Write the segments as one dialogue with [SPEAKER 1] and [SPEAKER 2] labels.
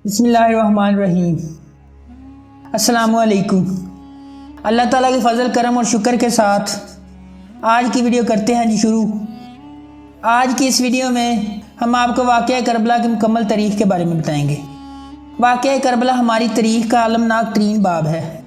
[SPEAKER 1] بسم اللہ الرحمن الرحیم۔ السلام علیکم۔ اللہ تعالیٰ کے فضل کرم اور شکر کے ساتھ آج کی ویڈیو کرتے ہیں شروع۔ آج کی اس ویڈیو میں ہم آپ کو واقعہ کربلا کی مکمل تاریخ کے بارے میں بتائیں گے۔ واقعہ کربلا ہماری تاریخ کا المناک ترین باب ہے۔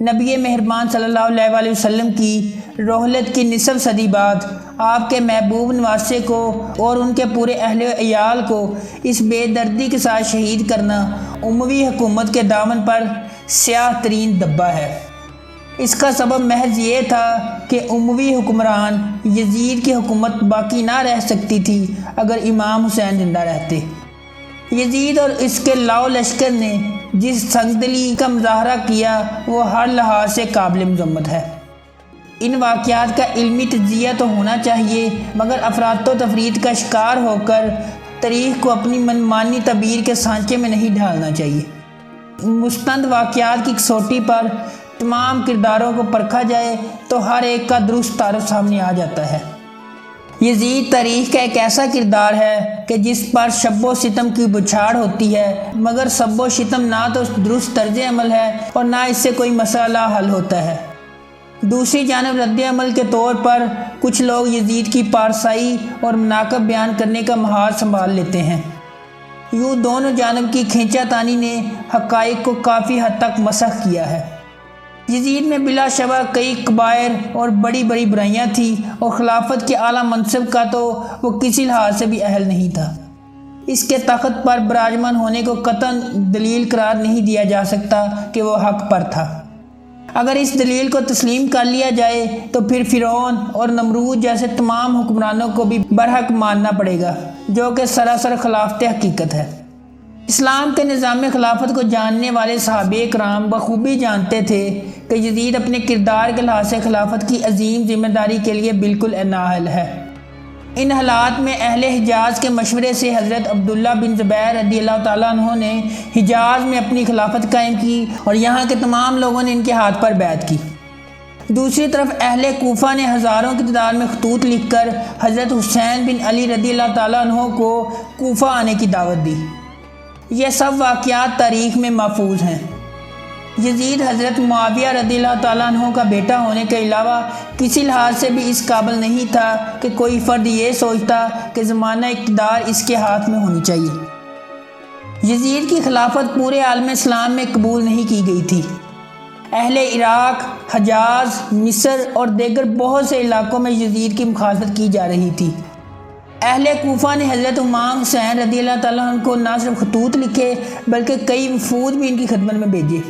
[SPEAKER 1] نبی مہربان صلی اللہ علیہ وسلم کی رحلت کی نصف صدی بعد آپ کے محبوب نواسے کو اور ان کے پورے اہل و عیال کو اس بے دردی کے ساتھ شہید کرنا اموی حکومت کے دامن پر سیاہ ترین دبا ہے۔ اس کا سبب محض یہ تھا کہ اموی حکمران یزید کی حکومت باقی نہ رہ سکتی تھی اگر امام حسین زندہ رہتے۔ یزید اور اس کے لاؤ لشکر نے جس سنگدلی کا مظاہرہ کیا وہ ہر لحاظ سے قابل مذمت ہے۔ ان واقعات کا علمی تجزیہ تو ہونا چاہیے، مگر افراط و تفریط کا شکار ہو کر تاریخ کو اپنی منمانی تعبیر کے سانچے میں نہیں ڈھالنا چاہیے۔ مستند واقعات کی کسوٹی پر تمام کرداروں کو پرکھا جائے تو ہر ایک کا درست تعارف سامنے آ جاتا ہے۔ یزید تاریخ کا ایک ایسا کردار ہے کہ جس پر شب و ستم کی بچھاڑ ہوتی ہے، مگر سب و شتم نہ تو درست طرز عمل ہے اور نہ اس سے کوئی مسئلہ حل ہوتا ہے۔ دوسری جانب رد عمل کے طور پر کچھ لوگ یزید کی پارسائی اور مناقب بیان کرنے کا محاذ سنبھال لیتے ہیں۔ یوں دونوں جانب کی کھینچا تانی نے حقائق کو کافی حد تک مسخ کیا ہے۔ یزید میں بلا شبہ کئی کبائر اور بڑی بڑی برائیاں تھیں اور خلافت کے اعلیٰ منصب کا تو وہ کسی لحاظ سے بھی اہل نہیں تھا۔ اس کے تخت پر براجمان ہونے کو قطعاً دلیل قرار نہیں دیا جا سکتا کہ وہ حق پر تھا۔ اگر اس دلیل کو تسلیم کر لیا جائے تو پھر فرعون اور نمرود جیسے تمام حکمرانوں کو بھی برحق ماننا پڑے گا، جو کہ سراسر خلاف حقیقت ہے۔ اسلام کے نظام خلافت کو جاننے والے صحابہ کرام بخوبی جانتے تھے کہ یزید اپنے کردار کے لحاظ سے خلافت کی عظیم ذمہ داری کے لیے بالکل نااہل ہے۔ ان حالات میں اہل حجاز کے مشورے سے حضرت عبد اللہ بن زبیر رضی اللہ تعالیٰ عنہ نے حجاز میں اپنی خلافت قائم کی اور یہاں کے تمام لوگوں نے ان کے ہاتھ پر بیعت کی۔ دوسری طرف اہل کوفہ نے ہزاروں کی تعداد میں خطوط لکھ کر حضرت حسین بن علی رضی اللہ تعالیٰ عنہ کو کوفہ آنے کی دعوت دی۔ یہ سب واقعات تاریخ میں محفوظ ہیں۔ یزید حضرت معاویہ رضی اللہ تعالیٰ عنہ کا بیٹا ہونے کے علاوہ کسی لحاظ سے بھی اس قابل نہیں تھا کہ کوئی فرد یہ سوچتا کہ زمانہ اقتدار اس کے ہاتھ میں ہونی چاہیے۔ یزید کی خلافت پورے عالم اسلام میں قبول نہیں کی گئی تھی۔ اہل عراق، حجاز، مصر اور دیگر بہت سے علاقوں میں یزید کی مخالفت کی جا رہی تھی۔ اہل کوفہ نے حضرت امام حسین رضی اللہ تعالیٰ عنہ کو نہ صرف خطوط لکھے بلکہ کئی وفود بھی ان کی خدمت میں بھیجے۔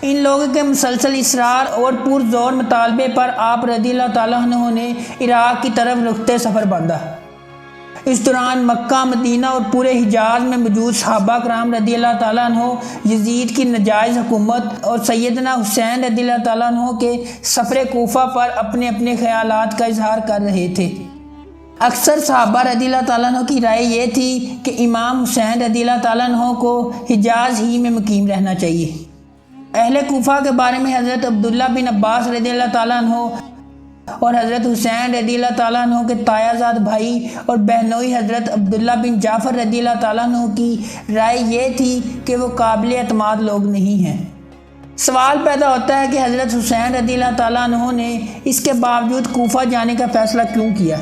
[SPEAKER 1] ان لوگوں کے مسلسل اصرار اور پرزور مطالبے پر آپ رضی اللہ تعالیٰ عنہ نے عراق کی طرف رختے سفر باندھا۔ اس دوران مکہ، مدینہ اور پورے حجاز میں موجود صحابہ کرام رضی اللہ تعالیٰ عنہ یزید کی ناجائز حکومت اور سیدنا حسین رضی اللہ تعالیٰ عنہ کے سفر کوفہ پر اپنے اپنے خیالات کا اظہار کر رہے تھے۔ اکثر صحابہ رضی اللہ تعالیٰ عنہ کی رائے یہ تھی کہ امام حسین رضی اللہ تعالیٰ عنہ کو حجاز ہی میں مقیم رہنا چاہیے۔ اہل کوفہ کے بارے میں حضرت عبداللہ بن عباس رضی اللہ تعالیٰ عنہ اور حضرت حسین رضی اللہ تعالیٰ عنہ کے تایا زاد بھائی اور بہنوئی حضرت عبداللہ بن جعفر رضی اللہ تعالیٰ عنہ کی رائے یہ تھی کہ وہ قابل اعتماد لوگ نہیں ہیں۔ سوال پیدا ہوتا ہے کہ حضرت حسین رضی اللہ تعالیٰ عنہ نے اس کے باوجود کوفہ جانے کا فیصلہ کیوں کیا؟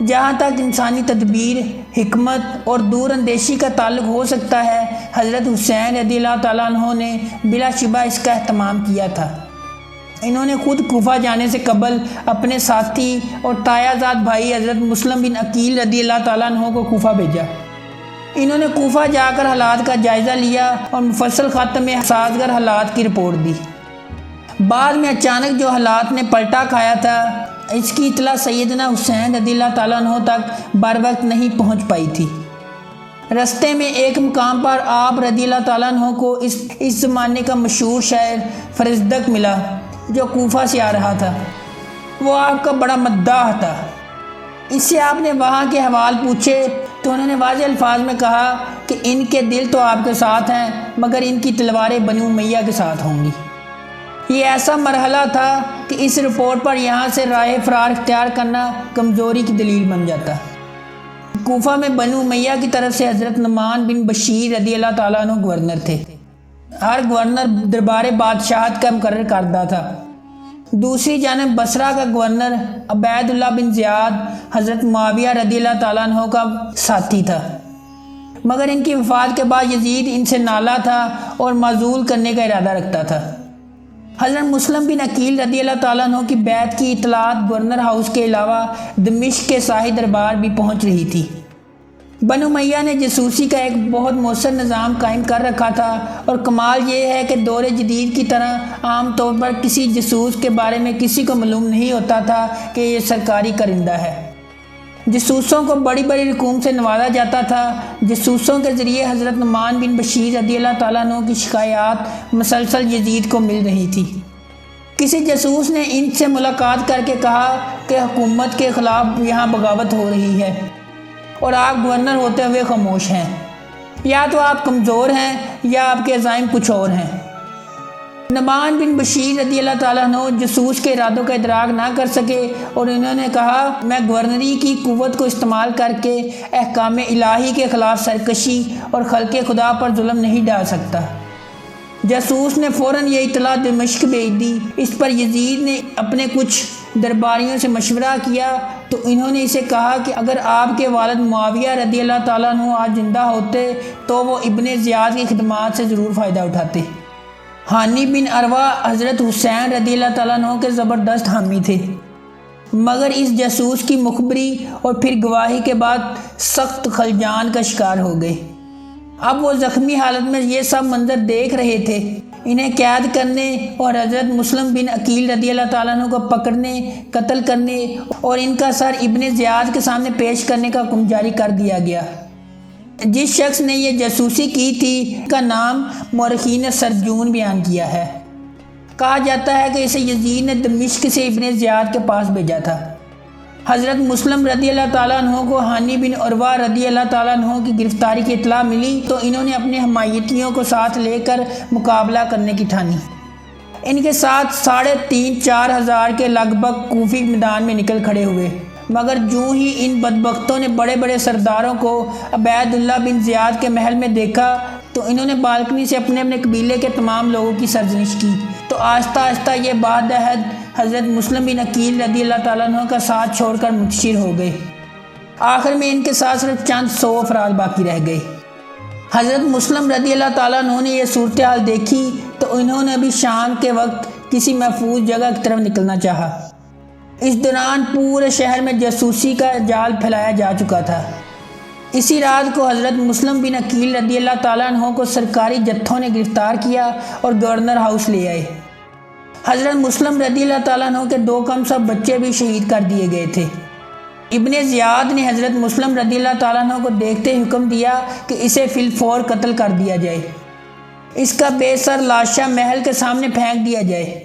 [SPEAKER 1] جہاں تک انسانی تدبیر، حکمت اور دور اندیشی کا تعلق ہو سکتا ہے، حضرت حسین رضی اللہ تعالیٰ عنہ نے بلا شبہ اس کا اہتمام کیا تھا۔ انہوں نے خود کوفہ جانے سے قبل اپنے ساتھی اور تایا زاد بھائی حضرت مسلم بن عقیل رضی اللہ تعالیٰ عنہ کو کوفہ بھیجا۔ انہوں نے کوفہ جا کر حالات کا جائزہ لیا اور مفصل خط میں سازگار حالات کی رپورٹ دی۔ بعد میں اچانک جو حالات نے پلٹا کھایا تھا، اس کی اطلاع سیدنا حسین رضی اللہ تعالیٰ عنہ تک بر وقت نہیں پہنچ پائی تھی۔ رستے میں ایک مقام پر آپ رضی اللہ تعالیٰ عنہ کو اس زمانے کا مشہور شاعر فرزدق ملا جو کوفہ سے آ رہا تھا۔ وہ آپ کا بڑا مداح تھا۔ اس سے آپ نے وہاں کے احوال پوچھے تو انہوں نے واضح الفاظ میں کہا کہ ان کے دل تو آپ کے ساتھ ہیں مگر ان کی تلواریں بنی امیہ کے ساتھ ہوں گی۔ یہ ایسا مرحلہ تھا کہ اس رپورٹ پر یہاں سے راہ فرار اختیار کرنا کمزوری کی دلیل بن جاتا۔ کوفہ میں بنو امیہ کی طرف سے حضرت نعمان بن بشیر رضی اللہ تعالیٰ عنہ گورنر تھے۔ ہر گورنر دربار بادشاہت کا مقرر کردہ تھا۔ دوسری جانب بصرہ کا گورنر عبید اللہ بن زیاد حضرت معاویہ رضی اللہ تعالیٰ عنہ کا ساتھی تھا، مگر ان کی وفات کے بعد یزید ان سے نالا تھا اور معزول کرنے کا ارادہ رکھتا تھا۔ حضرت مسلم بن عقیل رضی اللہ تعالیٰ عنہ کی بیعت کی اطلاعات گورنر ہاؤس کے علاوہ دمشق کے شاہی دربار بھی پہنچ رہی تھی۔ بنو امیہ نے جاسوسی کا ایک بہت مؤثر نظام قائم کر رکھا تھا، اور کمال یہ ہے کہ دور جدید کی طرح عام طور پر کسی جاسوس کے بارے میں کسی کو معلوم نہیں ہوتا تھا کہ یہ سرکاری کرندہ ہے۔ جاسوسوں کو بڑی بڑی رقوم سے نوازا جاتا تھا۔ جاسوسوں کے ذریعے حضرت نعمان بن بشیر رضی اللہ تعالیٰ عنہ کی شکایات مسلسل یزید کو مل رہی تھی۔ کسی جاسوس نے ان سے ملاقات کر کے کہا کہ حکومت کے خلاف یہاں بغاوت ہو رہی ہے اور آپ گورنر ہوتے ہوئے خاموش ہیں، یا تو آپ کمزور ہیں یا آپ کے عزائم کچھ اور ہیں۔ نعمان بن بشیر رضی اللہ تعالیٰ عنہ جاسوس کے ارادوں کا ادراک نہ کر سکے، اور انہوں نے کہا میں گورنری کی قوت کو استعمال کر کے احکام الہی کے خلاف سرکشی اور خلق خدا پر ظلم نہیں ڈال سکتا۔ جاسوس نے فوراً یہ اطلاع دمشق بھیج دی۔ اس پر یزید نے اپنے کچھ درباریوں سے مشورہ کیا تو انہوں نے اسے کہا کہ اگر آپ کے والد معاویہ رضی اللہ تعالیٰ عنہ آج زندہ ہوتے تو وہ ابن زیاد کی خدمات سے ضرور فائدہ اٹھاتے۔ ہانی بن عروہ حضرت حسین رضی اللہ تعالیٰ عنہ کے زبردست حامی تھے، مگر اس جاسوس کی مخبری اور پھر گواہی کے بعد سخت خلجان کا شکار ہو گئے۔ اب وہ زخمی حالت میں یہ سب منظر دیکھ رہے تھے۔ انہیں قید کرنے اور حضرت مسلم بن عقیل رضی اللہ تعالیٰ عنہ کو پکڑنے، قتل کرنے اور ان کا سر ابن زیاد کے سامنے پیش کرنے کا حکم جاری کر دیا گیا۔ جس شخص نے یہ جاسوسی کی تھی کا نام مورخین نے سرجون بیان کیا ہے۔ کہا جاتا ہے کہ اسے یزید نے دمشق سے ابن زیاد کے پاس بھیجا تھا۔ حضرت مسلم رضی اللہ تعالیٰ عنہ کو ہانی بن عروہ رضی اللہ تعالیٰ عنہ کی گرفتاری کی اطلاع ملی تو انہوں نے اپنے حمایتیوں کو ساتھ لے کر مقابلہ کرنے کی ٹھانی۔ ان کے ساتھ 3,500-4 ہزار کے لگ بھگ کوفی میدان میں نکل کھڑے ہوئے، مگر جو ہی ان بدبختوں نے بڑے بڑے سرداروں کو عبید اللہ بن زیاد کے محل میں دیکھا تو انہوں نے بالکنی سے اپنے اپنے قبیلے کے تمام لوگوں کی سرزنش کی، تو آہستہ آہستہ یہ باد عہد حضرت مسلم بن عقیل رضی اللہ تعالیٰ عنہ کا ساتھ چھوڑ کر منتشر ہو گئے۔ آخر میں ان کے ساتھ صرف چند 100 افراد باقی رہ گئے۔ حضرت مسلم رضی اللہ تعالیٰ عنہ نے یہ صورتحال دیکھی تو انہوں نے بھی شام کے وقت کسی محفوظ جگہ کی طرف نکلنا چاہا۔ اس دوران پورے شہر میں جاسوسی کا جال پھیلایا جا چکا تھا۔ اسی رات کو حضرت مسلم بن عقیل رضی اللہ تعالیٰ عنہ کو سرکاری جتھوں نے گرفتار کیا اور گورنر ہاؤس لے آئے۔ حضرت مسلم رضی اللہ تعالیٰ عنہ کے 2 کم سب بچے بھی شہید کر دیے گئے تھے۔ ابن زیاد نے حضرت مسلم رضی اللہ تعالیٰ عنہ کو دیکھتے حکم دیا کہ اسے فی الفور قتل کر دیا جائے، اس کا بے سر لاشا محل کے سامنے پھینک دیا جائے۔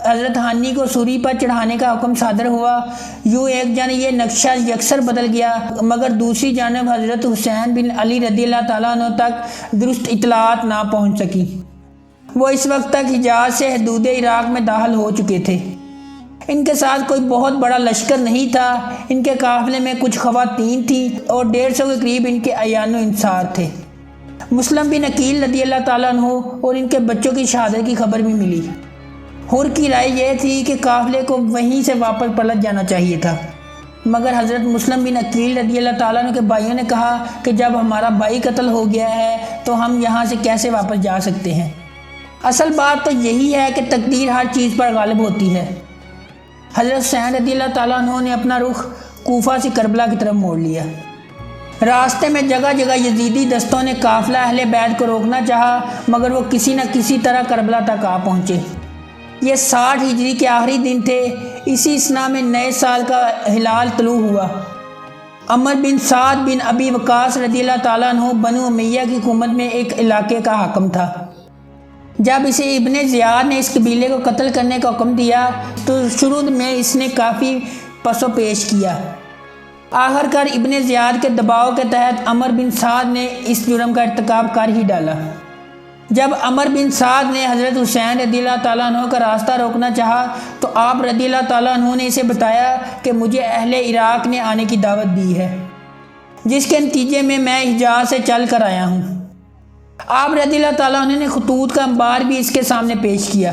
[SPEAKER 1] حضرت ہانی کو سوری پر چڑھانے کا حکم صادر ہوا۔ یوں ایک جانب یہ نقشہ یکسر بدل گیا، مگر دوسری جانب حضرت حسین بن علی رضی اللہ تعالیٰ عنہ تک درست اطلاعات نہ پہنچ سکی۔ وہ اس وقت تک حجاز سے حدود عراق میں داخل ہو چکے تھے۔ ان کے ساتھ کوئی بہت بڑا لشکر نہیں تھا۔ ان کے قافلے میں کچھ خواتین تھیں اور 150 کے قریب ان کے اعیان و انصار تھے۔ مسلم بن عقیل رضی اللہ تعالیٰ عنہ اور ان کے بچوں کی شہادت کی خبر بھی ملی۔ حر کی رائے یہ تھی کہ قافلے کو وہیں سے واپس پلٹ جانا چاہیے تھا، مگر حضرت مسلم بن عقیل رضی اللہ تعالیٰ عنہ کے بھائیوں نے کہا کہ جب ہمارا بھائی قتل ہو گیا ہے تو ہم یہاں سے کیسے واپس جا سکتے ہیں؟ اصل بات تو یہی ہے کہ تقدیر ہر چیز پر غالب ہوتی ہے۔ حضرت حسین رضی اللہ تعالیٰ عنہ نے اپنا رخ کوفہ سے کربلا کی طرف موڑ لیا۔ راستے میں جگہ جگہ یزیدی دستوں نے قافلہ اہل بیت کو روکنا چاہا، مگر وہ کسی نہ کسی طرح کربلا تک آ پہنچے۔ یہ 60 ہجری کے آخری دن تھے۔ اسی اثناء میں نئے سال کا ہلال طلوع ہوا۔ عمر بن سعد بن ابی وقاص رضی اللہ تعالیٰ عنہ بنو امیہ کی حکومت میں ایک علاقے کا حاکم تھا۔ جب اسے ابن زیاد نے اس قبیلے کو قتل کرنے کا حکم دیا تو شروع میں اس نے کافی پس و پیش کیا۔ آخر کار ابن زیاد کے دباؤ کے تحت عمر بن سعد نے اس جرم کا ارتکاب کر ہی ڈالا۔ جب عمر بن سعد نے حضرت حسین رضی اللہ تعالیٰ عنہ کا راستہ روکنا چاہا تو آپ رضی اللہ تعالیٰ عنہ نے اسے بتایا کہ مجھے اہل عراق نے آنے کی دعوت دی ہے۔ جس کے نتیجے میں حجاز سے چل کر آیا ہوں۔ آپ رضی اللہ تعالیٰ عنہ نے خطوط کا انبار بھی اس کے سامنے پیش کیا۔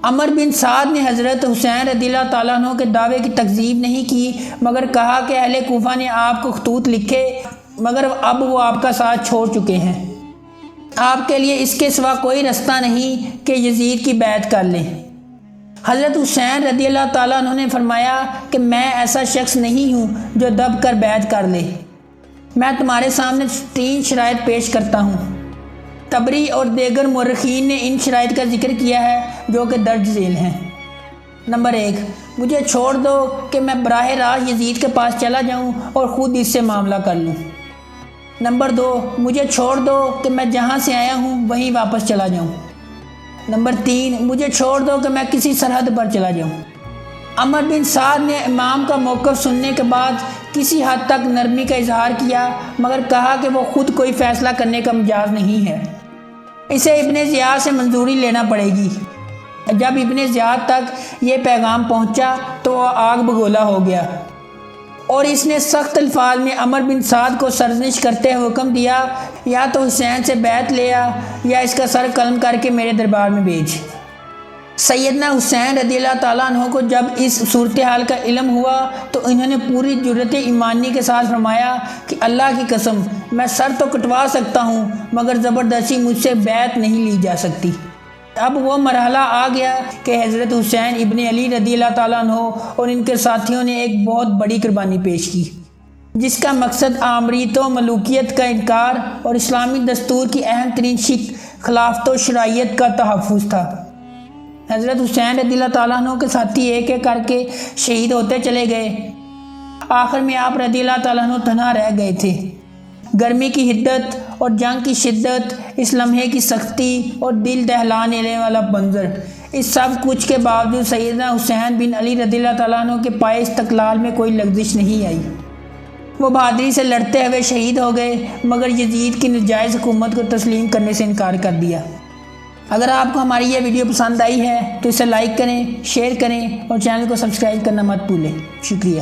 [SPEAKER 1] عمر بن سعد نے حضرت حسین رضی اللہ تعالیٰ عنہ کے دعوے کی تکذیب نہیں کی، مگر کہا کہ اہل کوفہ نے آپ کو خطوط لکھے مگر اب وہ آپ کا ساتھ چھوڑ چکے ہیں۔ آپ کے لیے اس کے سوا کوئی رستہ نہیں کہ یزید کی بیعت کر لیں۔ حضرت حسین رضی اللہ تعالیٰ عنہ نے فرمایا کہ میں ایسا شخص نہیں ہوں جو دب کر بیعت کر لے۔ میں تمہارے سامنے 3 شرائط پیش کرتا ہوں۔ طبری اور دیگر مورخین نے ان شرائط کا ذکر کیا ہے جو کہ درج ذیل ہیں۔ نمبر 1، مجھے چھوڑ دو کہ میں براہ راست یزید کے پاس چلا جاؤں اور خود اس سے معاملہ کر لوں۔ نمبر 2، مجھے چھوڑ دو کہ میں جہاں سے آیا ہوں وہیں واپس چلا جاؤں۔ نمبر 3، مجھے چھوڑ دو کہ میں کسی سرحد پر چلا جاؤں۔ عمر بن سعد نے امام کا موقف سننے کے بعد کسی حد تک نرمی کا اظہار کیا، مگر کہا کہ وہ خود کوئی فیصلہ کرنے کا مجاز نہیں ہے، اسے ابن زیاد سے منظوری لینا پڑے گی۔ جب ابن زیاد تک یہ پیغام پہنچا تو وہ آگ بگولا ہو گیا اور اس نے سخت الفاظ میں عمر بن سعد کو سرزنش کرتے ہوئے حکم دیا، یا تو حسین سے بیعت لے آ یا اس کا سر قلم کر کے میرے دربار میں بھیج۔ سیدنا حسین رضی اللہ تعالیٰ عنہ کو جب اس صورتحال کا علم ہوا تو انہوں نے پوری جرأت ایمانی کے ساتھ فرمایا کہ اللہ کی قسم میں سر تو کٹوا سکتا ہوں مگر زبردستی مجھ سے بیعت نہیں لی جا سکتی۔ اب وہ مرحلہ آ گیا کہ حضرت حسین ابن علی رضی اللہ تعالیٰ عنہ اور ان کے ساتھیوں نے ایک بہت بڑی قربانی پیش کی، جس کا مقصد آمریت و ملوکیت کا انکار اور اسلامی دستور کی اہم ترین شق خلافت و شرعیت کا تحفظ تھا۔ حضرت حسین رضی اللہ تعالیٰ عنہ کے ساتھی ایک ایک کر کے شہید ہوتے چلے گئے۔ آخر میں آپ رضی اللہ تعالیٰ عنہ تنہا رہ گئے تھے۔ گرمی کی حدت اور جنگ کی شدت، اس لمحے کی سختی اور دل دہلا لینے والا منظر، اس سب کچھ کے باوجود سیدنا حسین بن علی رضی اللہ تعالیٰ عنہ کے پائے استقلال میں کوئی لغزش نہیں آئی۔ وہ بہادری سے لڑتے ہوئے شہید ہو گئے مگر یزید کی ناجائز حکومت کو تسلیم کرنے سے انکار کر دیا۔ اگر آپ کو ہماری یہ ویڈیو پسند آئی ہے تو اسے لائک کریں، شیئر کریں اور چینل کو سبسکرائب کرنا مت بھولیں۔ شکریہ۔